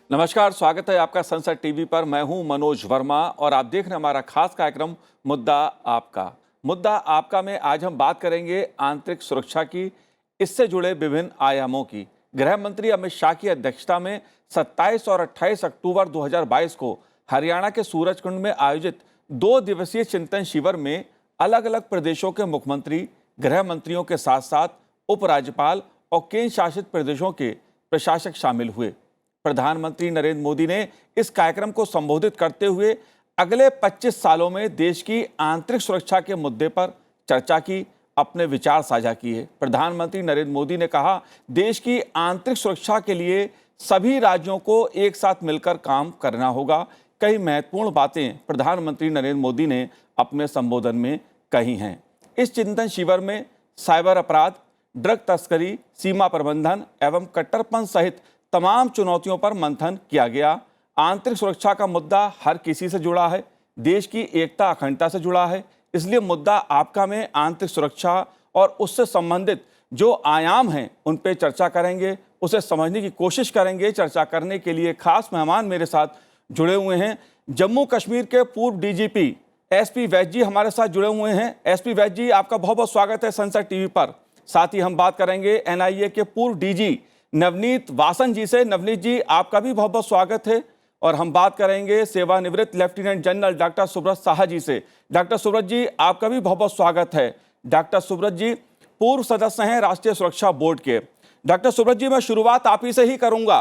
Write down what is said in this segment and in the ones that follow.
नमस्कार, स्वागत है आपका संसद टीवी पर। मैं हूं मनोज वर्मा और आप देख रहे हैं हमारा खास कार्यक्रम मुद्दा आपका। मुद्दा आपका में आज हम बात करेंगे आंतरिक सुरक्षा की, इससे जुड़े विभिन्न आयामों की। गृह मंत्री अमित शाह की अध्यक्षता में 27 और 28 अक्टूबर 2022 को हरियाणा के सूरजकुंड में आयोजित 2 दिवसीय चिंतन शिविर में अलग अलग प्रदेशों के मुख्यमंत्री, गृह मंत्रियों के साथ साथ उपराज्यपाल और केंद्र शासित प्रदेशों के प्रशासक शामिल हुए। प्रधानमंत्री नरेंद्र मोदी ने इस कार्यक्रम को संबोधित करते हुए अगले 25 सालों में देश की आंतरिक सुरक्षा के मुद्दे पर चर्चा की, अपने विचार साझा किए। प्रधानमंत्री नरेंद्र मोदी ने कहा, देश की आंतरिक सुरक्षा के लिए सभी राज्यों को एक साथ मिलकर काम करना होगा। कई महत्वपूर्ण बातें प्रधानमंत्री नरेंद्र मोदी ने अपने संबोधन में कही हैं। इस चिंतन शिविर में साइबर अपराध, ड्रग तस्करी, सीमा प्रबंधन एवं कट्टरपंथ सहित तमाम चुनौतियों पर मंथन किया गया। आंतरिक सुरक्षा का मुद्दा हर किसी से जुड़ा है, देश की एकता अखंडता से जुड़ा है। इसलिए मुद्दा आपका में आंतरिक सुरक्षा और उससे संबंधित जो आयाम हैं उन पे चर्चा करेंगे, उसे समझने की कोशिश करेंगे। चर्चा करने के लिए खास मेहमान मेरे साथ जुड़े हुए हैं। जम्मू कश्मीर के पूर्व डीजीपी एसपी वैद जी हमारे साथ जुड़े हुए हैं। एसपी वैद जी, आपका बहुत बहुत स्वागत है संसद टीवी पर। साथ ही हम बात करेंगे एनआईए के पूर्व डीजी नवनीत वासन जी से। नवनीत जी, आपका भी बहुत बहुत स्वागत है। और हम बात करेंगे सेवानिवृत्त lieutenant general doctor Subrata Saha ji से। डॉक्टर सुब्रत जी, आपका भी बहुत बहुत स्वागत है। डॉक्टर सुब्रत जी पूर्व सदस्य हैं राष्ट्रीय सुरक्षा बोर्ड के। डॉक्टर सुब्रत जी, मैं शुरुआत आप ही से ही करूंगा।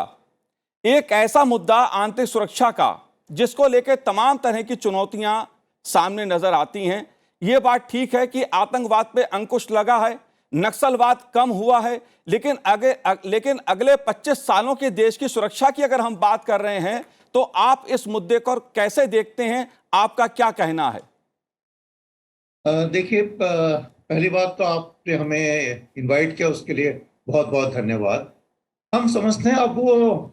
एक ऐसा मुद्दा आंतरिक सुरक्षा का जिसको लेकर तमाम तरह की चुनौतियां सामने नजर आती हैं। ये बात ठीक है कि आतंकवाद पे अंकुश लगा है, नक्सलवाद कम हुआ है, लेकिन अगले 25 सालों के देश की सुरक्षा की अगर हम बात कर रहे हैं तो आप इस मुद्दे को कैसे देखते हैं? आपका क्या कहना है? देखिए, पहली बात तो आपने हमें इनवाइट किया, उसके लिए बहुत बहुत धन्यवाद। हम समझते हैं अब वो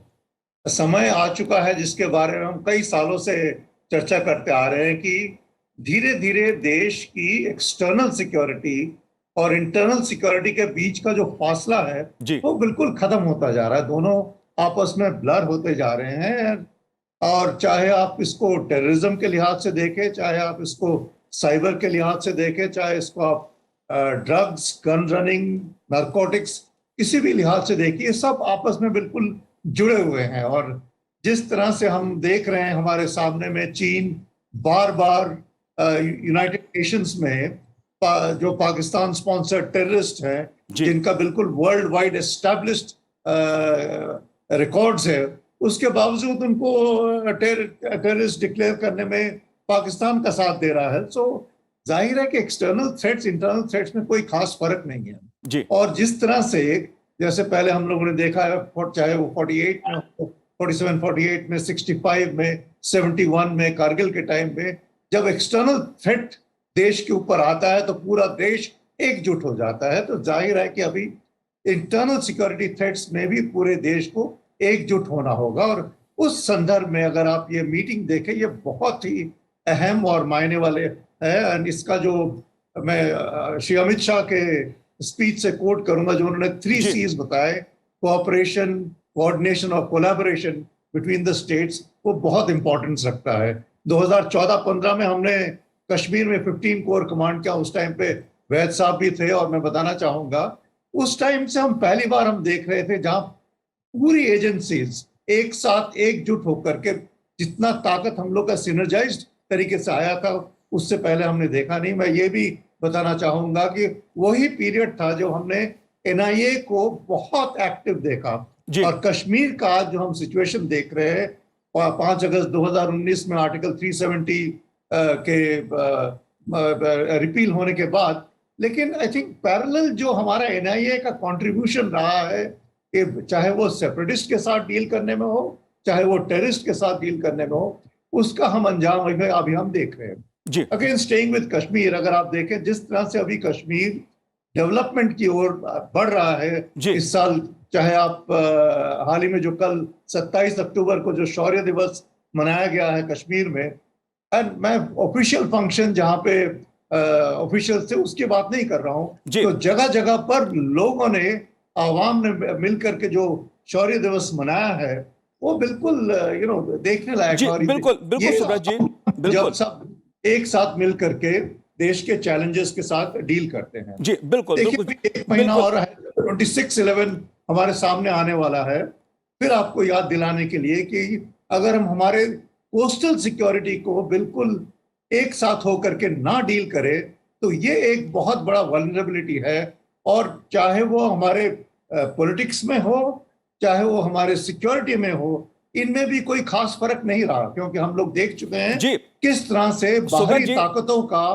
समय आ चुका है जिसके बारे में हम कई सालों से चर्चा करते आ रहे हैं कि धीरे धीरे देश की एक्सटर्नल सिक्योरिटी और इंटरनल सिक्योरिटी के बीच का जो फासला है वो बिल्कुल खत्म होता जा रहा है। दोनों आपस में ब्लर होते जा रहे हैं। और चाहे आप इसको टेररिज्म के लिहाज से देखें, चाहे आप इसको साइबर के लिहाज से देखें, चाहे इसको आप ड्रग्स, गन रनिंग, नारकोटिक्स, किसी भी लिहाज से देखिए, सब आपस में बिल्कुल जुड़े हुए हैं। और जिस तरह से हम देख रहे हैं हमारे सामने में चीन बार बार यूनाइटेड नेशंस में जो पाकिस्तान स्पॉन्सर्ड टेररिस्ट हैं, जिनका बिल्कुल वर्ल्ड वाइड एस्टैब्लिश्ड रिकॉर्ड्स है, उसके बावजूद उनको टेररिस्ट डिक्लेयर करने में पाकिस्तान का साथ दे रहा है। सो जाहिर है कि एक्सटर्नल थ्रेट्स, इंटरनल थ्रेट्स में कोई खास फर्क नहीं है जी। और जिस तरह से जैसे पहले हम लोगों ने देखा है, चाहे वो 48 में, 47, 48 में, 65 में, 71 में, कारगिल के टाइम में, जब एक्सटर्नल थ्रेट देश के ऊपर आता है तो पूरा देश एकजुट हो जाता है। तो जाहिर है कि अभी इंटरनल सिक्योरिटी थ्रेट्स में भी पूरे देश को एकजुट होना होगा। और उस संदर्भ में अगर आप ये मीटिंग देखें, ये बहुत ही अहम और मायने वाले है। इसका जो मैं श्री अमित शाह के स्पीच से कोट करूंगा, जो उन्होंने 3 C's बताए, कोऑपरेशन, कोऑर्डिनेशन और कोलैबोरेशन बिटवीन द स्टेट्स, वो बहुत इंपॉर्टेंस रखता है। 2014-15 में हमने कश्मीर में 15 कोर कमांड किया। उस टाइम पे वैद साहब भी थे और मैं बताना चाहूंगा उस टाइम से हम पहली बार हम देख रहे थे जहां पूरी एजेंसीज एक साथ एकजुट होकर के, जितना ताकत हम लोग का सिनर्जाइज्ड तरीके से आया था उससे पहले हमने देखा नहीं। मैं ये भी बताना चाहूंगा कि वही पीरियड था जो हमने एनआईए को बहुत एक्टिव देखा। और कश्मीर का जो हम सिचुएशन देख रहे हैं, 5 अगस्त 2019 में आर्टिकल 370 के रिपील होने के बाद, लेकिन आई थिंक पैरेलल जो हमारा एनआईए का कंट्रीब्यूशन रहा है, चाहे वो सेपरेटिस्ट के साथ डील करने में हो, चाहे वो टेररिस्ट के साथ डील करने में हो, उसका हम अंजाम अभी हम देख रहे हैं। अगेन स्टेइंग विद कश्मीर, अगर आप देखें जिस तरह से अभी कश्मीर डेवलपमेंट की ओर बढ़ रहा है इस साल, चाहे आप हाल ही में जो कल 27 अक्टूबर को जो शौर्य दिवस मनाया गया है कश्मीर में, एंड मैं ऑफिशियल फंक्शन जहाँ पे ऑफिशियल से उसकी बात नहीं कर रहा हूँ, तो जगह जगह पर लोगों ने, आवाम ने मिलकर के जो शौर्य दिवस मनाया है, वो बिल्कुल देखने लायक जी है। और बिल्कुल बिल्कुल ये सुब्रत जी, जब बिल्कुल सब एक साथ मिल करके देश के चैलेंजेस के साथ डील करते हैं। जी, बिल्कुल देखिए बिल्कुल एक महीना बिल्कुल। और है, 26/11 हमारे सामने आने वाला है। फिर आपको याद दिलाने के लिए कि अगर हम हमारे कोस्टल सिक्योरिटी को बिल्कुल एक साथ होकर के ना डील करें तो ये एक बहुत बड़ा वल्नरेबिलिटी है। और चाहे वो हमारे पॉलिटिक्स में हो, चाहे वो हमारे सिक्योरिटी में हो, इनमें भी कोई खास फर्क नहीं रहा, क्योंकि हम लोग देख चुके हैं जी किस तरह से सुब्रत बाहरी जी, ताकतों का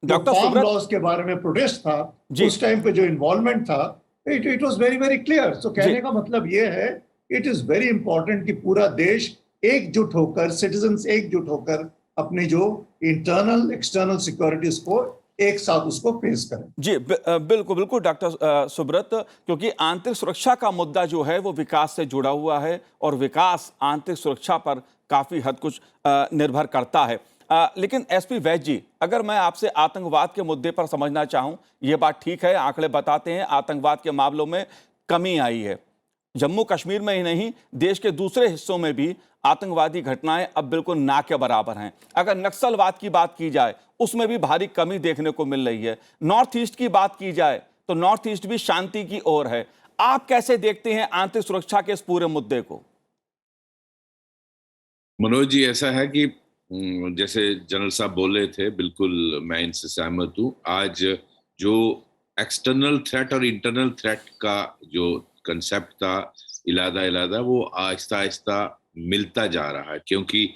जो डॉक्टर फार्म सुब्रत लॉज के बारे में प्रोटेस्ट था, जी उस टाइम पे जो इन्वॉल्वमेंट था, it was very very clear. So जी कहने का मतलब ये है, इट इज वेरी इंपॉर्टेंट कि पूरा देश एकजुट होकर, सिटीजन्स एकजुट होकर अपनी जो इंटरनल एक्सटर्नल सिक्योरिटीज को एक साथ उसको फेस करें। जी बिल्कुल बिल्कुल डॉक्टर सुब्रत, क्योंकि आंतरिक सुरक्षा का मुद्दा जो है वो विकास से जुड़ा हुआ है और विकास आंतरिक सुरक्षा पर काफ़ी हद कुछ निर्भर करता है। लेकिन एसपी वैद्य जी, अगर मैं आपसे आतंकवाद के मुद्दे पर समझना चाहूँ, ये बात ठीक है, आंकड़े बताते हैं आतंकवाद के मामलों में कमी आई है। जम्मू कश्मीर में ही नहीं, देश के दूसरे हिस्सों में भी आतंकवादी घटनाएं अब बिल्कुल ना के बराबर हैं। अगर नक्सलवाद की बात की जाए, उसमें भी भारी कमी देखने को मिल रही है। नॉर्थ ईस्ट की बात की जाए तो नॉर्थ ईस्ट भी शांति की ओर है। आप कैसे देखते हैं आंतरिक सुरक्षा के इस पूरे मुद्दे को? मनोज जी, ऐसा है कि जैसे जनरल साहब बोल रहे थे, बिल्कुल मैं इनसे सहमत हूँ। आज जो एक्सटर्नल थ्रेट और इंटरनल थ्रेट का जो कंसेप्ट था, इलादा इलादा, वो आहिस्ता आहिस्ता मिलता जा रहा है। क्योंकि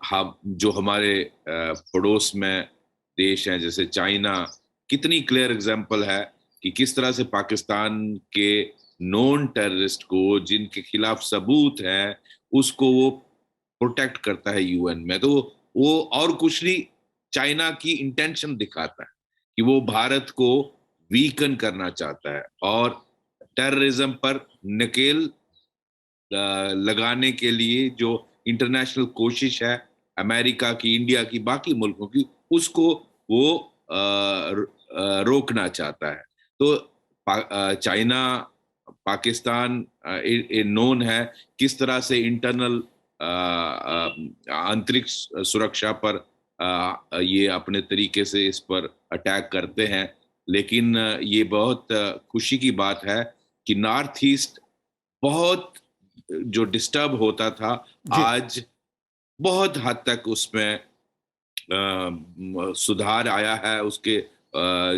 हम जो हमारे पड़ोस में देश हैं, जैसे चाइना, कितनी क्लियर एग्जांपल है कि किस तरह से पाकिस्तान के नॉन टेररिस्ट को, जिनके खिलाफ सबूत है, उसको वो प्रोटेक्ट करता है यूएन में। तो वो और कुछ नहीं, चाइना की इंटेंशन दिखाता है कि वो भारत को वीकन करना चाहता है और टेररिज्म पर नकेल लगाने के लिए जो इंटरनेशनल कोशिश है अमेरिका की, इंडिया की, बाकी मुल्कों की, उसको वो रोकना चाहता है। तो चाइना, पाकिस्तान नोन है किस तरह से इंटरनल आंतरिक सुरक्षा पर ये अपने तरीके से इस पर अटैक करते हैं। लेकिन ये बहुत खुशी की बात है कि नॉर्थ ईस्ट बहुत जो डिस्टर्ब होता था, जी आज बहुत हद तक उसमें सुधार आया है। उसके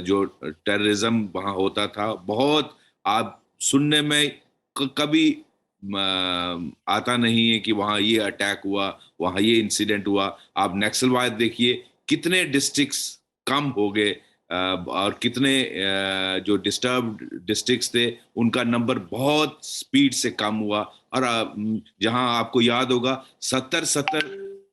जो टेररिज्म वहां होता था, बहुत आप सुनने में कभी आता नहीं है कि वहां ये अटैक हुआ, वहां ये इंसिडेंट हुआ। आप नक्सलवाद देखिए, कितने डिस्ट्रिक्ट्स कम हो गए, और कितने जो डिस्टर्ब डिस्ट्रिक्ट्स थे उनका नंबर बहुत स्पीड से कम हुआ। और जहां आपको याद होगा 70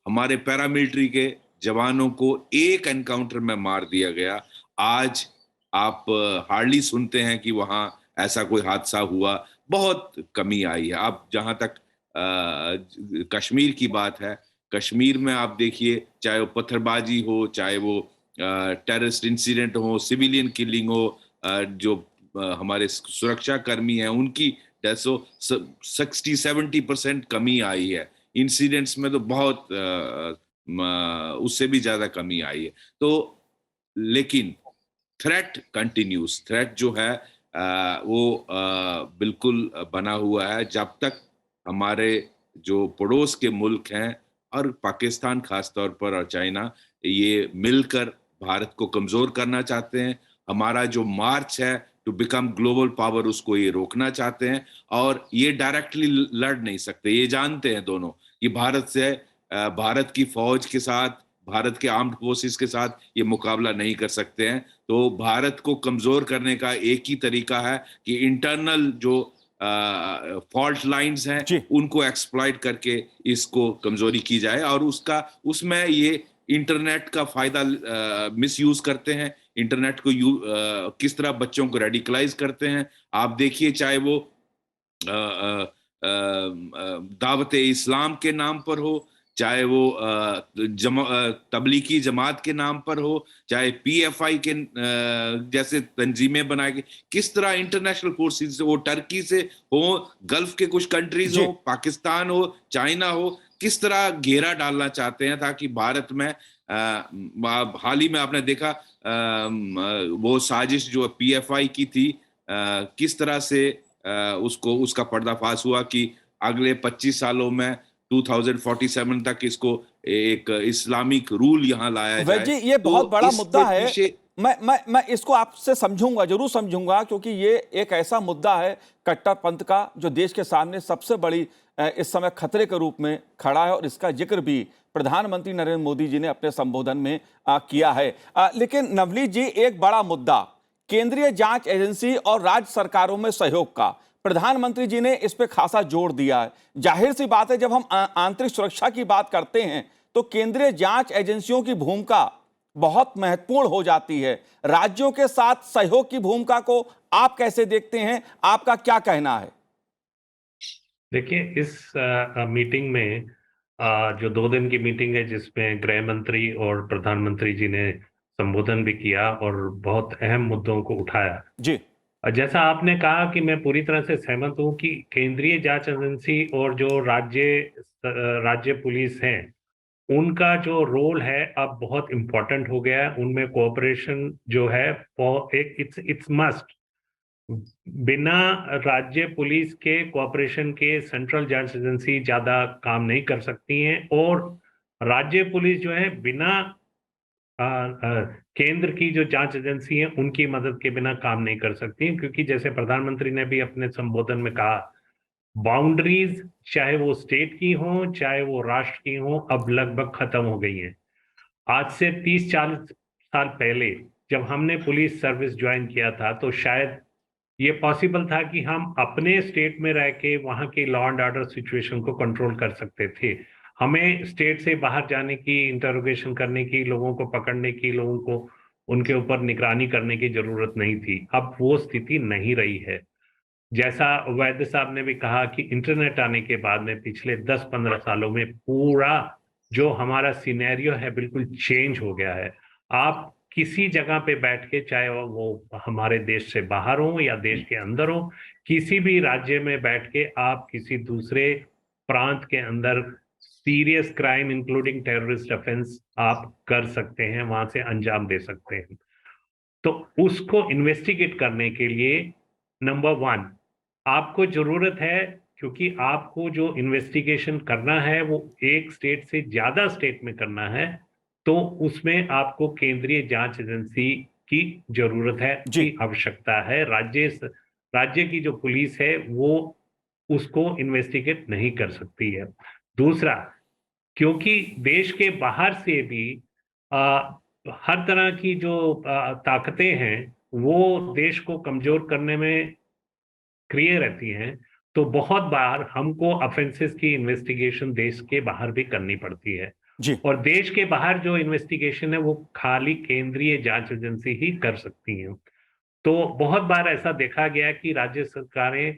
हमारे पैरामिलिट्री के जवानों को एक एनकाउंटर में मार दिया गया। आज आप हार्डली सुनते हैं कि वहां ऐसा कोई हादसा हुआ, बहुत कमी आई है। आप जहां तक कश्मीर की बात है, कश्मीर में आप देखिए, चाहे वो पत्थरबाजी हो, चाहे वो टेररिस्ट इंसिडेंट हो, सिविलियन किलिंग हो, जो हमारे सुरक्षा कर्मी हैं उनकी डेथ हो, 60-70% कमी आई है। इंसिडेंट्स में तो बहुत उससे भी ज्यादा कमी आई है। तो लेकिन थ्रेट कंटिन्यूस, थ्रेट जो है वो बिल्कुल बना हुआ है। जब तक हमारे जो पड़ोस के मुल्क हैं, और पाकिस्तान खास तौर पर और चाइना, ये मिलकर भारत को कमजोर करना चाहते हैं, हमारा जो मार्च है टू बिकम ग्लोबल पावर, उसको ये रोकना चाहते हैं। और ये डायरेक्टली लड़ नहीं सकते, ये जानते हैं दोनों कि भारत की फौज के साथ, भारत के आर्म्ड फोर्सेस के साथ ये मुकाबला नहीं कर सकते हैं। तो भारत को कमजोर करने का एक ही तरीका है कि इंटरनल जो फॉल्ट लाइंस हैं जी उनको एक्सप्लॉइट करके इसको कमजोरी की जाए। और उसमें ये इंटरनेट का फायदा मिस यूज करते हैं। इंटरनेट को किस तरह बच्चों को रेडिकलाइज करते हैं, आप देखिए। चाहे वो दावत इस्लाम के नाम पर हो, चाहे वो तबलीगी जमात के नाम पर हो, चाहे पीएफआई के जैसे तंजीमें बनाए गई, किस तरह इंटरनेशनल फोर्सेस वो टर्की से हो, गल्फ के कुछ कंट्रीज हो, पाकिस्तान हो, चाइना हो, किस तरह घेरा डालना चाहते हैं ताकि भारत में हाल ही में आपने देखा वो साजिश जो पीएफआई की थी, किस तरह से उसका पर्दाफाश हुआ कि अगले 25 सालों में 2047 तक इसको एक इस्लामिक रूल यहाँ लाया जाए। जी, ये बहुत बड़ा मुद्दा है। मैं इसको आपसे समझूंगा, जरूर समझूंगा, क्योंकि ये एक ऐसा मुद्दा है कट्टरपंथ का जो देश के सामने सबसे बड़ी इस समय खतरे के रूप में खड़ा है, और इसका जिक्र भी प्रधानमंत्री नरेंद्र मोदी जी ने अपने संबोधन में किया है। लेकिन नवनीत जी, एक बड़ा मुद्दा केंद्रीय जांच एजेंसी और राज्य सरकारों में सहयोग का, प्रधानमंत्री जी ने इस पे खासा जोर दिया है। जाहिर सी बात है, जब हम आंतरिक सुरक्षा की बात करते हैं तो केंद्रीय जांच एजेंसियों की भूमिका बहुत महत्वपूर्ण हो जाती है। राज्यों के साथ सहयोग की भूमिका को आप कैसे देखते हैं, आपका क्या कहना है? देखिए, इस मीटिंग में जो 2 दिन की मीटिंग है, जिसमें गृह मंत्री और प्रधानमंत्री जी ने संबोधन भी किया और बहुत अहम मुद्दों को उठाया जी। जैसा आपने कहा कि मैं पूरी तरह से सहमत हूं कि केंद्रीय जांच एजेंसी और जो राज्य पुलिस हैं, उनका जो रोल है अब बहुत इम्पोर्टेंट हो गया है। उनमें कोऑपरेशन जो है एक इट्स मस्ट। बिना राज्य पुलिस के कोऑपरेशन के सेंट्रल जांच एजेंसी ज्यादा काम नहीं कर सकती हैं, और राज्य पुलिस जो है बिना केंद्र की जो जांच एजेंसी है उनकी मदद के बिना काम नहीं कर सकती, क्योंकि जैसे प्रधानमंत्री ने भी अपने संबोधन में कहा, बाउंड्रीज चाहे वो स्टेट की हो चाहे वो राष्ट्र की हो अब लगभग खत्म हो गई हैं। आज से 30-40 साल पहले जब हमने पुलिस सर्विस ज्वाइन किया था तो शायद ये पॉसिबल था कि हम अपने स्टेट में रह के वहां की लॉ एंड ऑर्डर सिचुएशन को कंट्रोल कर सकते थे। हमें स्टेट से बाहर जाने की, इंटरोगेशन करने की, लोगों को पकड़ने की, लोगों को उनके ऊपर निगरानी करने की जरूरत नहीं थी। अब वो स्थिति नहीं रही है। जैसा वैद्य साहब ने भी कहा कि इंटरनेट आने के बाद में पिछले 10-15 सालों में पूरा जो हमारा सिनेरियो है बिल्कुल चेंज हो गया है। आप किसी जगह पे बैठ के, चाहे वो हमारे देश से बाहर हो या देश के अंदर हो, किसी भी राज्य में बैठ के आप किसी दूसरे प्रांत के अंदर serious crime including terrorist offence आप कर सकते हैं, वहां से अंजाम दे सकते हैं। तो उसको इन्वेस्टिगेट करने के लिए नंबर 1 आपको जरूरत है, क्योंकि आपको जो इन्वेस्टिगेशन करना है वो एक स्टेट से ज्यादा स्टेट में करना है, तो उसमें आपको केंद्रीय जांच एजेंसी की जरूरत है, की आवश्यकता है। राज्य की जो पुलिस है वो उसको इन्वेस्टिगेट नहीं कर सकती है। दूसरा, क्योंकि देश के बाहर से भी हर तरह की जो ताकतें हैं वो देश को कमजोर करने में क्रिया रहती हैं, तो बहुत बार हमको ऑफेंसेस की इन्वेस्टिगेशन देश के बाहर भी करनी पड़ती है जी। और देश के बाहर जो इन्वेस्टिगेशन है वो खाली केंद्रीय जांच एजेंसी ही कर सकती हैं। तो बहुत बार ऐसा देखा गया कि राज्य सरकारें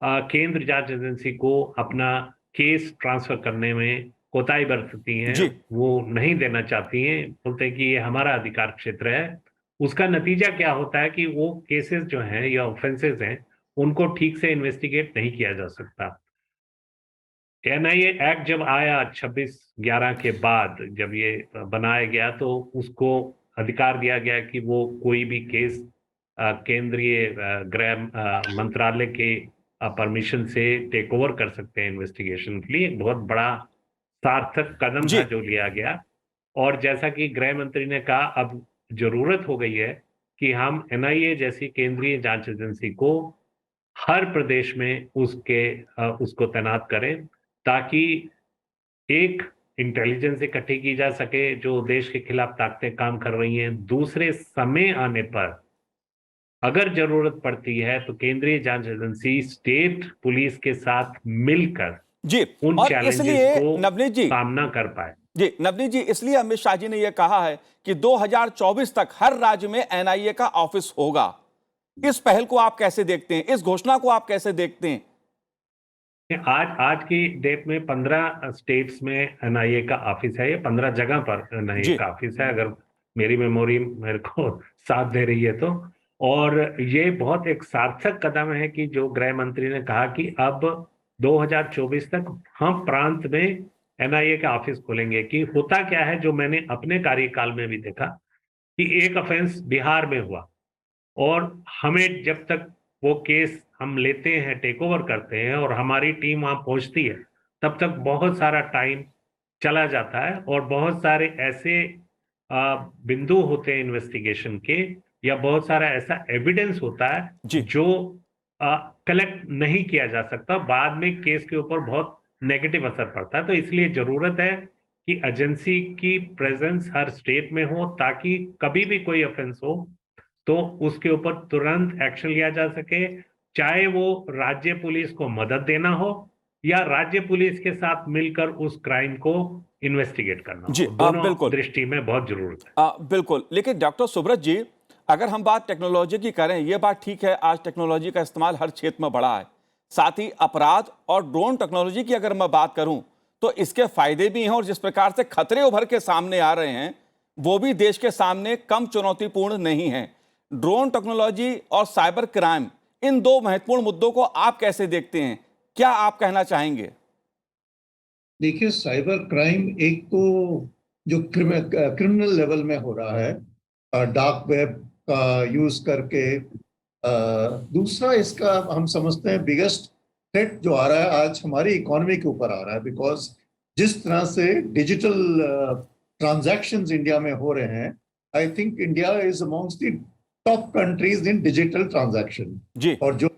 केंद्र जांच एजेंसी को अपना केस ट्रांसफर करने में कोताही बरतती हैं, वो नहीं देना चाहती हैं, बोलते हैं कि ये हमारा अधिकार क्षेत्र है। उसका नतीजा क्या होता है कि वो केसेस जो हैं या ऑफेंसेस हैं उनको ठीक से इन्वेस्टिगेट नहीं किया जा सकता। एनआईए एक्ट जब आया 26/11 के बाद, जब ये बनाया गया, तो उसको अधिकार दिया गया कि वो कोई भी केस केंद्रीय गृह मंत्रालय के परमिशन से टेक ओवर कर सकते हैं इन्वेस्टिगेशन के लिए। बहुत बड़ा सार्थक कदम था जो लिया गया। और जैसा कि गृह मंत्री ने कहा, अब जरूरत हो गई है कि हम एनआईए जैसी केंद्रीय जांच एजेंसी को हर प्रदेश में उसको तैनात करें, ताकि एक इंटेलिजेंस इकट्ठी की जा सके जो देश के खिलाफ ताकतें काम कर रही हैं। दूसरे, समय आने पर अगर जरूरत पड़ती है तो केंद्रीय जांच एजेंसी स्टेट पुलिस के साथ मिलकर उन चैलेंजेस को नवनीत जी सामना कर पाए। जी, नवनीत जी, इसलिए अमित शाह जी ने यह कहा है कि 2024 तक हर राज्य में एनआईए का ऑफिस होगा। इस पहल को आप कैसे देखते हैं, इस घोषणा को आप कैसे देखते हैं? आज आज की डेट में 15 स्टेट्स में एनआईए का ऑफिस है, ये 15 जगह पर एनआईए का ऑफिस है, अगर मेरी मेमोरी मेरे को साथ दे रही है तो। और ये बहुत एक सार्थक कदम है कि जो गृह मंत्री ने कहा कि अब 2024 तक हम प्रांत में एनआईए का ऑफिस खोलेंगे। कि होता क्या है, जो मैंने अपने कार्यकाल में भी देखा कि एक ऑफेंस बिहार में हुआ और हमें जब तक वो केस हम लेते हैं, टेक ओवर करते हैं और हमारी टीम वहां पहुंचती है, तब तक बहुत सारा टाइम चला जाता है और बहुत सारे ऐसे बिंदु होते हैं इन्वेस्टिगेशन के, या बहुत सारा ऐसा एविडेंस होता है जो कलेक्ट नहीं किया जा सकता, बाद में केस के ऊपर बहुत नेगेटिव असर पड़ता है। तो इसलिए जरूरत है कि एजेंसी की प्रेजेंस हर स्टेट में हो, ताकि कभी भी कोई ऑफेंस हो तो उसके ऊपर तुरंत एक्शन लिया जा सके, चाहे वो राज्य पुलिस को मदद देना हो या राज्य पुलिस के साथ मिलकर उस क्राइम को इन्वेस्टिगेट करना हो। दोनों दृष्टि में बहुत जरूरत है। बिल्कुल, लेकिन डॉक्टर सुब्रत जी, अगर हम बात टेक्नोलॉजी की करें, ये बात ठीक है, आज टेक्नोलॉजी का इस्तेमाल हर क्षेत्र में बढ़ा है, साथ ही अपराध और ड्रोन टेक्नोलॉजी की अगर मैं बात करूं तो इसके फायदे भी हैं, और जिस प्रकार से खतरे उभर के सामने आ रहे हैं वो भी देश के सामने कम चुनौतीपूर्ण नहीं है। ड्रोन टेक्नोलॉजी और साइबर क्राइम, इन दो महत्वपूर्ण मुद्दों को आप कैसे देखते हैं, क्या आप कहना चाहेंगे? देखिए, साइबर क्राइम एक तो जो क्रिमिनल लेवल में हो रहा है, डार्क वेब का यूज करके, दूसरा इसका हम समझते हैं बिगेस्ट थ्रेट जो आ रहा है आज हमारी इकोनॉमी के ऊपर आ रहा है, बिकॉज जिस तरह से डिजिटल ट्रांजैक्शंस इंडिया में हो रहे हैं, I think India is amongst the top countries in digital transaction. और जो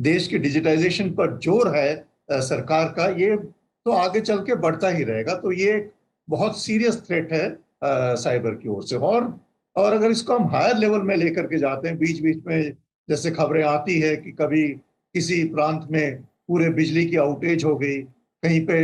देश की डिजिटाइजेशन पर जोर है सरकार का, ये तो आगे चल के बढ़ता ही रहेगा। तो ये एक बहुत सीरियस थ्रेट है साइबर की ओर से। और अगर इसको हम हायर लेवल में लेकर के जाते हैं, बीच बीच में जैसे खबरें आती है कि कभी किसी प्रांत में पूरे बिजली की आउटेज हो गई, कहीं पे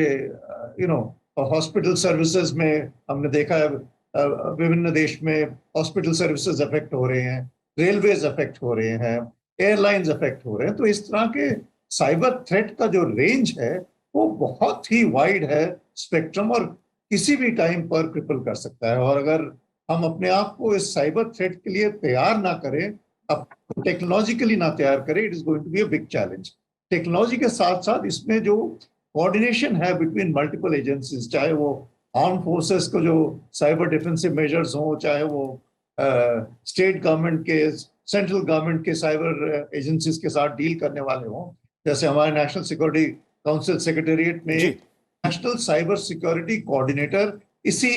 हॉस्पिटल सर्विसेज में हमने देखा है विभिन्न देश में हॉस्पिटल सर्विसेज अफेक्ट हो रहे हैं, रेलवेज अफेक्ट हो रहे हैं, एयरलाइंस अफेक्ट हो रहे हैं। तो इस तरह के साइबर थ्रेट का जो रेंज है वो बहुत ही वाइड है स्पेक्ट्रम, और किसी भी टाइम पर क्रिपल कर सकता है। और अगर हम अपने आप को इस साइबर थ्रेट के लिए तैयार ना करें, अब टेक्नोलॉजिकली ना तैयार करें, it is going to be a big challenge. Technology के साथ साथ इसमें जो कोऑर्डिनेशन है बिटवीन मल्टीपल एजेंसीज, चाहे वो आर्म फोर्सेस को जो साइबर डिफेंसिव मेजर्स हो, चाहे वो स्टेट गवर्नमेंट के, सेंट्रल गवर्नमेंट के साइबर एजेंसीज के साथ डील करने वाले हों, जैसे हमारे नेशनल सिक्योरिटी काउंसिल सेक्रेटेरिएट में नेशनल साइबर सिक्योरिटी कोऑर्डिनेटर इसी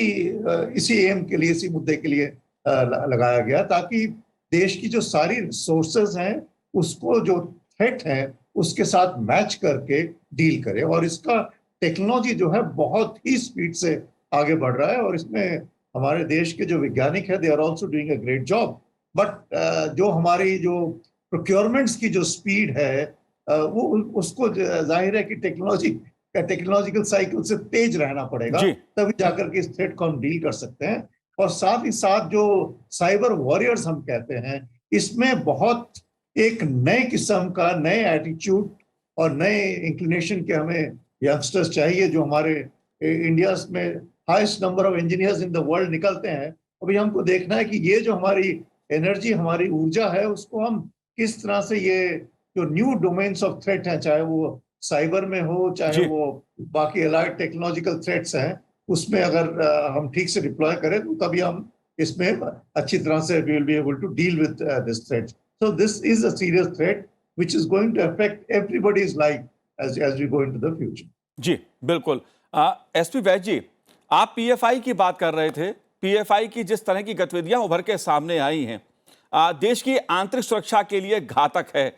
एम के लिए, इसी मुद्दे के लिए लगाया गया, ताकि देश की जो सारी रिसोर्सेज हैं उसको जो थ्रेट है उसके साथ मैच करके डील करे। और इसका टेक्नोलॉजी जो है बहुत ही स्पीड से आगे बढ़ रहा है, और इसमें हमारे देश के जो वैज्ञानिक है, they are also doing a great job. But जो हमारी जो प्रोक्योरमेंट्स की जो स्पीड है वो उसको जाहिर है कि टेक्नोलॉजिकल साइकिल से तेज रहना पड़ेगा, तभी जाकर के इस थ्रेट को हम डील कर सकते हैं। और साथ ही साथ जो साइबर वॉरियर्स हम कहते हैं, इसमें बहुत एक नए किस्म का, नए एटीट्यूड और नए इंक्लिनेशन के हमें यंगस्टर्स चाहिए, जो हमारे इंडिया में highest number of engineers in the world निकलते हैं। अभी हमको देखना है कि ये जो हमारी एनर्जी, हमारी ऊर्जा है, उसको हम किस तरह से ये जो न्यू डोमेन्स ऑफ थ्रेट है, चाहे वो साइबर में हो, चाहे वो बाकी अलाइड टेक्नोलॉजिकल थ्रेट्स हैं, उसमें अगर हम ठीक से डिप्लॉय करें तो तभी हम इसमें अच्छी तरह से we will be able to deal with this threat. So this is a serious threat which is going to affect everybody's life as we go into the future. जी बिल्कुल। एसपी वैद्य जी, आप पीएफआई की बात कर रहे थे। पीएफआई की जिस तरह की गतिविधियां उभर के सामने आई हैं, देश की आंतरिक सुरक्षा के लिए घातक है।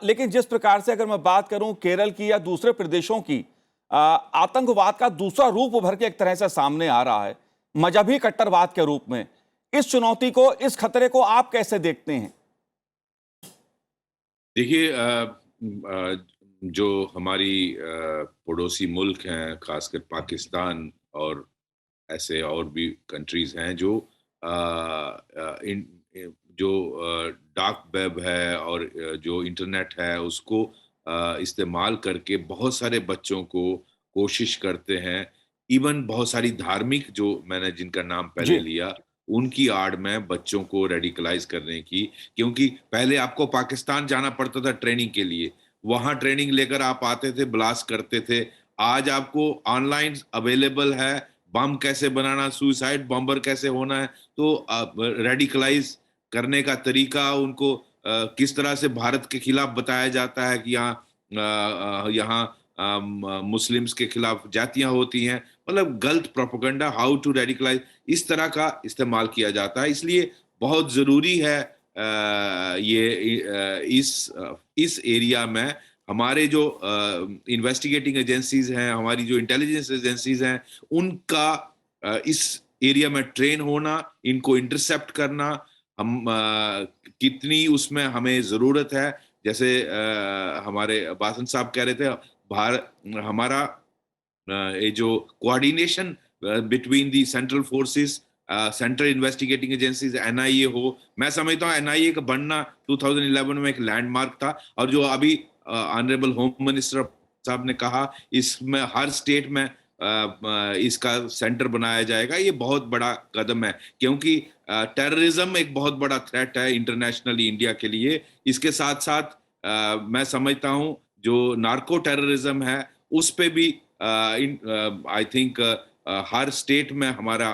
लेकिन जिस प्रकार से अगर मैं बात करूं केरल की या दूसरे प्रदेशों की, आतंकवाद का दूसरा रूप उभर के एक तरह से सामने आ रहा है, मजहबी कट्टरवाद के रूप में। इस चुनौती को, इस खतरे को आप कैसे देखते हैं? देखिए, जो हमारी पड़ोसी मुल्क हैं, खासकर पाकिस्तान और ऐसे और भी कंट्रीज हैं जो डार्क वेब है और जो इंटरनेट है उसको इस्तेमाल करके बहुत सारे बच्चों को कोशिश करते हैं, इवन बहुत सारी धार्मिक जो मैंने जिनका नाम पहले जी लिया, उनकी आड़ में बच्चों को रेडिकलाइज करने की, क्योंकि पहले आपको पाकिस्तान जाना पड़ता था ट्रेनिंग के लिए, वहां ट्रेनिंग लेकर आप आते थे, ब्लास्ट करते थे। आज आपको ऑनलाइन अवेलेबल है, बम कैसे बनाना, सुसाइड बॉम्बर कैसे होना है, तो रेडिकलाइज करने का तरीका उनको किस तरह से भारत के खिलाफ बताया जाता है कि यहाँ मुस्लिम्स के खिलाफ जातियां होती हैं, मतलब गलत प्रोपेगेंडा, हाउ टू रेडिकलाइज, इस तरह का इस्तेमाल किया जाता है। इसलिए बहुत जरूरी है इस एरिया में हमारे जो इन्वेस्टिगेटिंग एजेंसीज हैं, हमारी जो इंटेलिजेंस एजेंसीज हैं, उनका इस एरिया में ट्रेन होना, इनको इंटरसेप्ट करना, हम कितनी उसमें हमें जरूरत है। जैसे हमारे बासन साहब कह रहे थे, हमारा ये जो coordination between the central forces, central investigating agencies, NIA हो, मैं समझता हूँ एनआईए का बनना 2011 में एक लैंडमार्क था, और जो अभी ऑनरेबल होम मिनिस्टर साहब ने कहा इसमें हर स्टेट में इसका सेंटर बनाया जाएगा, ये बहुत बड़ा कदम है, क्योंकि टेररिज्म एक बहुत बड़ा थ्रेट है इंटरनेशनली इंडिया के लिए। इसके साथ साथ मैं समझता हूं जो नार्को टेररिज्म है उस पे भी आई थिंक हर स्टेट में हमारा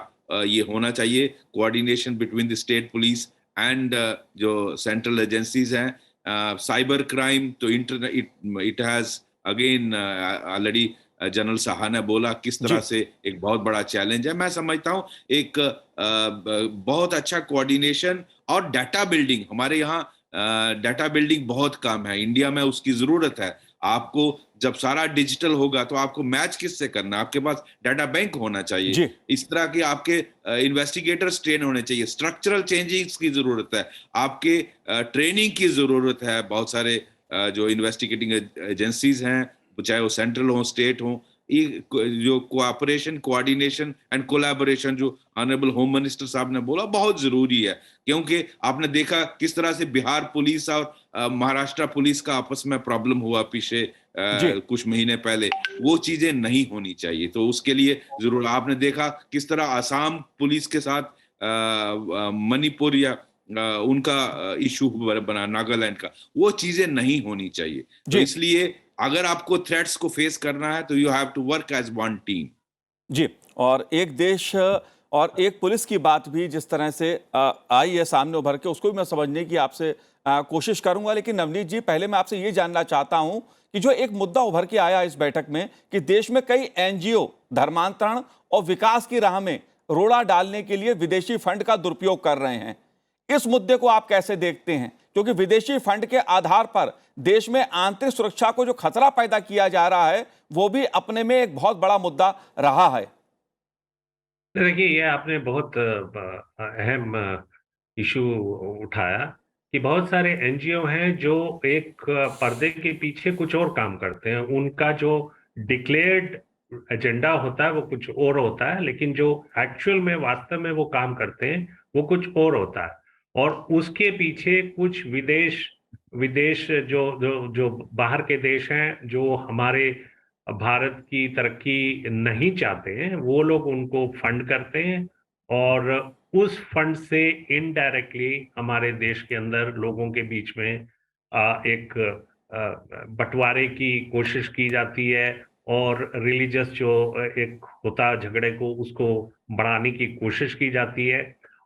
ये होना चाहिए, coordination between the state police and जो सेंट्रल एजेंसीज हैं। साइबर क्राइम तो it has again already general Saha ने बोला किस तरह से एक बहुत बड़ा चैलेंज है। मैं समझता हूं एक बहुत अच्छा कोऑर्डिनेशन और डाटा बिल्डिंग, हमारे यहाँ डाटा बिल्डिंग बहुत कम है, इंडिया में उसकी जरूरत है। आपको जब सारा डिजिटल होगा तो आपको मैच किससे करना, आपके पास डाटा बैंक होना चाहिए, इस तरह के आपके इन्वेस्टिगेटर्स ट्रेन होने चाहिए, स्ट्रक्चरल चेंजेस की जरूरत है, आपके ट्रेनिंग की जरूरत है। बहुत सारे जो इन्वेस्टिगेटिंग एजेंसीज हैं, चाहे वो सेंट्रल हो, स्टेट हो, ये जो कोऑपरेशन, कोऑर्डिनेशन एंड कोलैबोरेशन जो ऑनरेबल होम मिनिस्टर साहब ने बोला बहुत जरूरी है, क्योंकि आपने देखा किस तरह से बिहार पुलिस और महाराष्ट्र पुलिस का आपस में प्रॉब्लम हुआ पीछे कुछ महीने पहले, वो चीजें नहीं होनी चाहिए। तो उसके लिए जरूर आपने देखा किस तरह आसाम पुलिस के साथ मणिपुर या उनका इशू बना, नागालैंड का, वो चीजें नहीं होनी चाहिए। तो इसलिए अगर आपको थ्रेट्स को फेस करना है तो you have to work as one team. जी, और एक देश और एक पुलिस की बात भी जिस तरह से आई है सामने उभर के, उसको भी मैं समझने की आपसे कोशिश करूंगा। लेकिन नवनीत जी, पहले मैं आपसे ये जानना चाहता हूं कि जो एक मुद्दा उभर के आया इस बैठक में कि देश में कई एनजीओ धर्मांतरण और विकास की राह में रोड़ा डालने के लिए विदेशी फंड का दुरुपयोग कर रहे हैं, इस मुद्दे को आप कैसे देखते हैं? क्योंकि विदेशी फंड के आधार पर देश में आंतरिक सुरक्षा को जो खतरा पैदा किया जा रहा है वो भी अपने में एक बहुत बड़ा मुद्दा रहा है। देखिए, ये आपने बहुत अहम इशू उठाया कि बहुत सारे एनजीओ हैं जो एक पर्दे के पीछे कुछ और काम करते हैं। उनका जो डिक्लेयर्ड एजेंडा होता है वो कुछ और होता है, लेकिन जो एक्चुअल में वास्तव में वो काम करते हैं वो कुछ और होता है। और उसके पीछे कुछ विदेश जो जो जो बाहर के देश हैं, जो हमारे भारत की तरक्की नहीं चाहते हैं, वो लोग उनको फंड करते हैं और उस फंड से इनडायरेक्टली हमारे देश के अंदर लोगों के बीच में एक बंटवारे की कोशिश की जाती है और रिलीजियस जो एक होता झगड़े को उसको बढ़ाने की कोशिश की जाती है।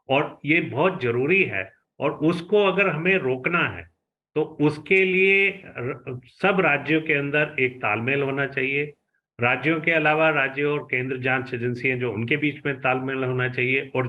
और ये बहुत जरूरी है, और उसको अगर हमें रोकना है तो उसके लिए सब राज्यों के अंदर एक तालमेल होना चाहिए। राज्यों के अलावा राज्य और केंद्र जांच एजेंसियां जो उनके बीच में तालमेल होना चाहिए, और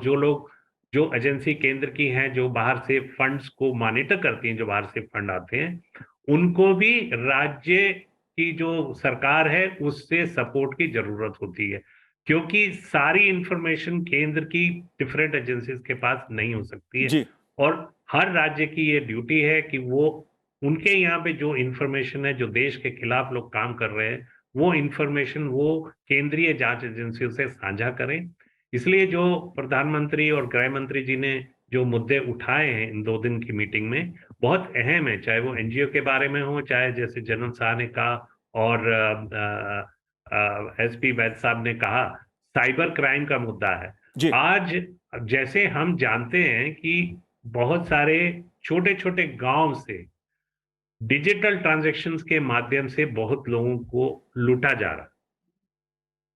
जो एजेंसी केंद्र की हैं जो बाहर से फंड्स को मॉनिटर करती हैं, जो बाहर से फंड आते हैं, उनको भी राज्य की जो सरकार है उससे सपोर्ट की जरूरत होती है, क्योंकि सारी इंफॉर्मेशन केंद्र की डिफरेंट एजेंसीज के पास नहीं हो सकती है। और हर राज्य की ये ड्यूटी है कि वो उनके यहाँ पे जो इंफॉर्मेशन है, जो देश के खिलाफ लोग काम कर रहे हैं, वो इंफॉर्मेशन वो केंद्रीय जांच एजेंसियों से साझा करें। इसलिए जो प्रधानमंत्री और गृह मंत्री जी ने जो मुद्दे उठाए हैं इन 2 दिन की मीटिंग में, बहुत अहम है, चाहे वो एनजीओ के बारे में हो, चाहे जैसे जनरल शाह ने कहा और एसपी वैद साहब ने कहा, साइबर क्राइम का मुद्दा है। जी आज जैसे हम जानते हैं कि बहुत सारे छोटे छोटे गांव से डिजिटल ट्रांजैक्शंस के माध्यम से बहुत लोगों को लूटा जा रहा है,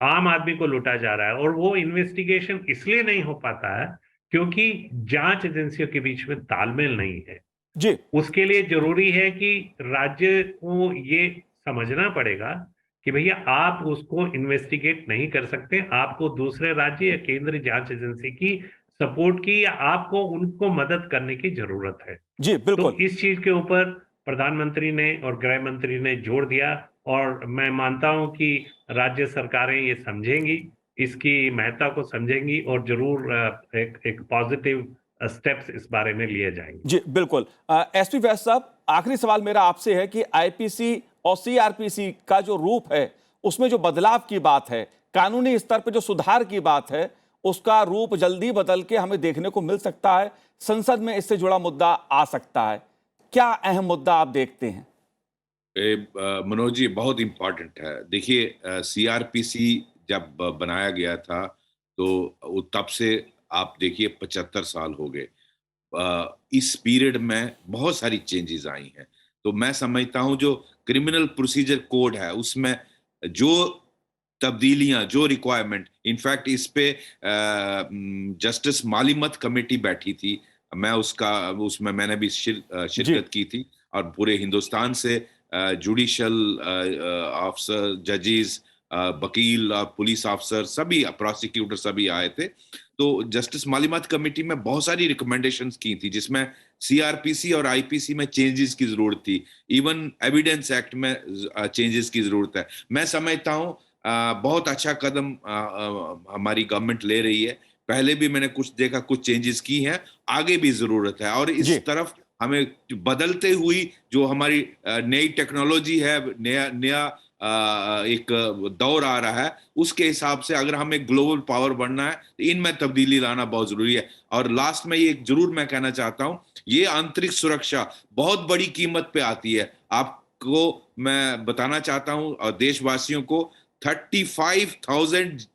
आम आदमी को लूटा जा रहा है, और वो इन्वेस्टिगेशन इसलिए नहीं हो पाता है क्योंकि जांच एजेंसियों के बीच में तालमेल नहीं है। जी उसके लिए जरूरी है कि राज्य को ये समझना पड़ेगा कि भैया आप उसको इन्वेस्टिगेट नहीं कर सकते, आपको दूसरे राज्य या केंद्रीय जांच एजेंसी की सपोर्ट की या आपको उनको मदद करने की जरूरत है। जी तो बिल्कुल। इस चीज के ऊपर प्रधानमंत्री ने और गृह मंत्री ने जोर दिया, और मैं मानता हूं कि राज्य सरकारें ये समझेंगी, इसकी महत्ता को समझेंगी, और जरूर एक पॉजिटिव स्टेप्स इस बारे में लिए जाएंगे। जी बिल्कुल। एसपी वैद साहब, आखिरी सवाल मेरा आपसे है कि आईपीसी और सीआरपीसी का जो रूप है, उसमें जो बदलाव की बात है, कानूनी स्तर पर जो सुधार की बात है, उसका रूप जल्दी बदल के हमें देखने को मिल सकता है, संसद में इससे जुड़ा मुद्दा आ सकता है। क्या अहम मुद्दा आप देखते हैं? मनोज जी, बहुत इम्पोर्टेंट है। देखिए, सीआरपीसी जब बनाया गया था तो तब से आप देखिए 75 साल हो गए। इस पीरियड में बहुत सारी चेंजेस आई हैं। तो मैं समझता हूं जो क्रिमिनल प्रोसीजर कोड है उसमें जो तब्दीलियां, जो रिक्वायरमेंट, इनफैक्ट इस पे जस्टिस मालिमत कमेटी बैठी थी, मैं उसमें मैंने भी शिरकत की थी, और पूरे हिंदुस्तान से जुडिशल ऑफिसर, जजेस, वकील, पुलिस ऑफिसर, सभी प्रोसिक्यूटर सभी आए थे। तो जस्टिस मालिमत कमेटी में बहुत सारी रिकमेंडेशंस की थी जिसमें सीआरपीसी और आईपीसी में चेंजेस की जरूरत थी, इवन एविडेंस एक्ट में चेंजेस की जरूरत है। मैं समझता हूं बहुत अच्छा कदम हमारी गवर्नमेंट ले रही है। पहले भी मैंने कुछ देखा, कुछ चेंजेस की हैं, आगे भी जरूरत है, और इस तरफ हमें बदलते हुई जो हमारी नई टेक्नोलॉजी है, नया एक दौर आ रहा है, उसके हिसाब से अगर हमें ग्लोबल पावर बनना है तो इनमें तब्दीली लाना बहुत जरूरी है। और लास्ट में ये जरूर मैं कहना चाहता हूं, ये आंतरिक सुरक्षा बहुत बड़ी कीमत पे आती है। आपको मैं बताना चाहता हूं और देशवासियों को, 35,000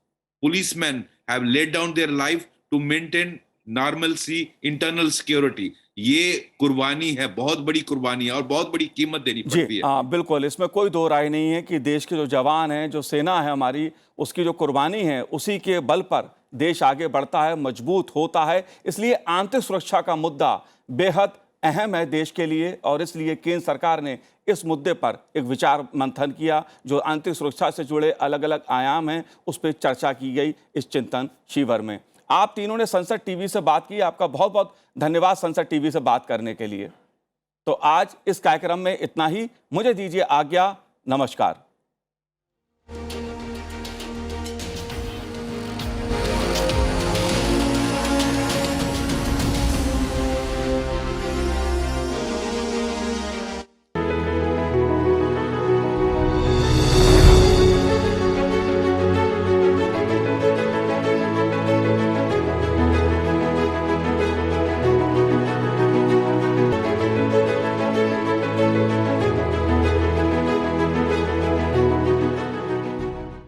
policemen have laid down their life to maintain normalcy, internal security। ये कुर्बानी है, बहुत बड़ी कुर्बानी है, और बहुत बड़ी कीमत देनी पड़ती है। हाँ बिल्कुल, इसमें कोई दो राय नहीं है कि देश के जो जवान हैं, जो सेना है हमारी, उसकी जो कुर्बानी है, उसी के बल पर देश आगे बढ़ता है, मजबूत होता है। इसलिए आंतरिक सुरक्षा का मुद्दा बेहद अहम है देश के लिए, और इसलिए केंद्र सरकार ने इस मुद्दे पर एक विचार मंथन किया। जो आंतरिक सुरक्षा से जुड़े अलग अलग आयाम हैं, उस पर चर्चा की गई इस चिंतन शिविर में। आप तीनों ने संसद टीवी से बात की, आपका बहुत बहुत धन्यवाद संसद टीवी से बात करने के लिए। तो आज इस कार्यक्रम में इतना ही, मुझे दीजिए आज्ञा, नमस्कार।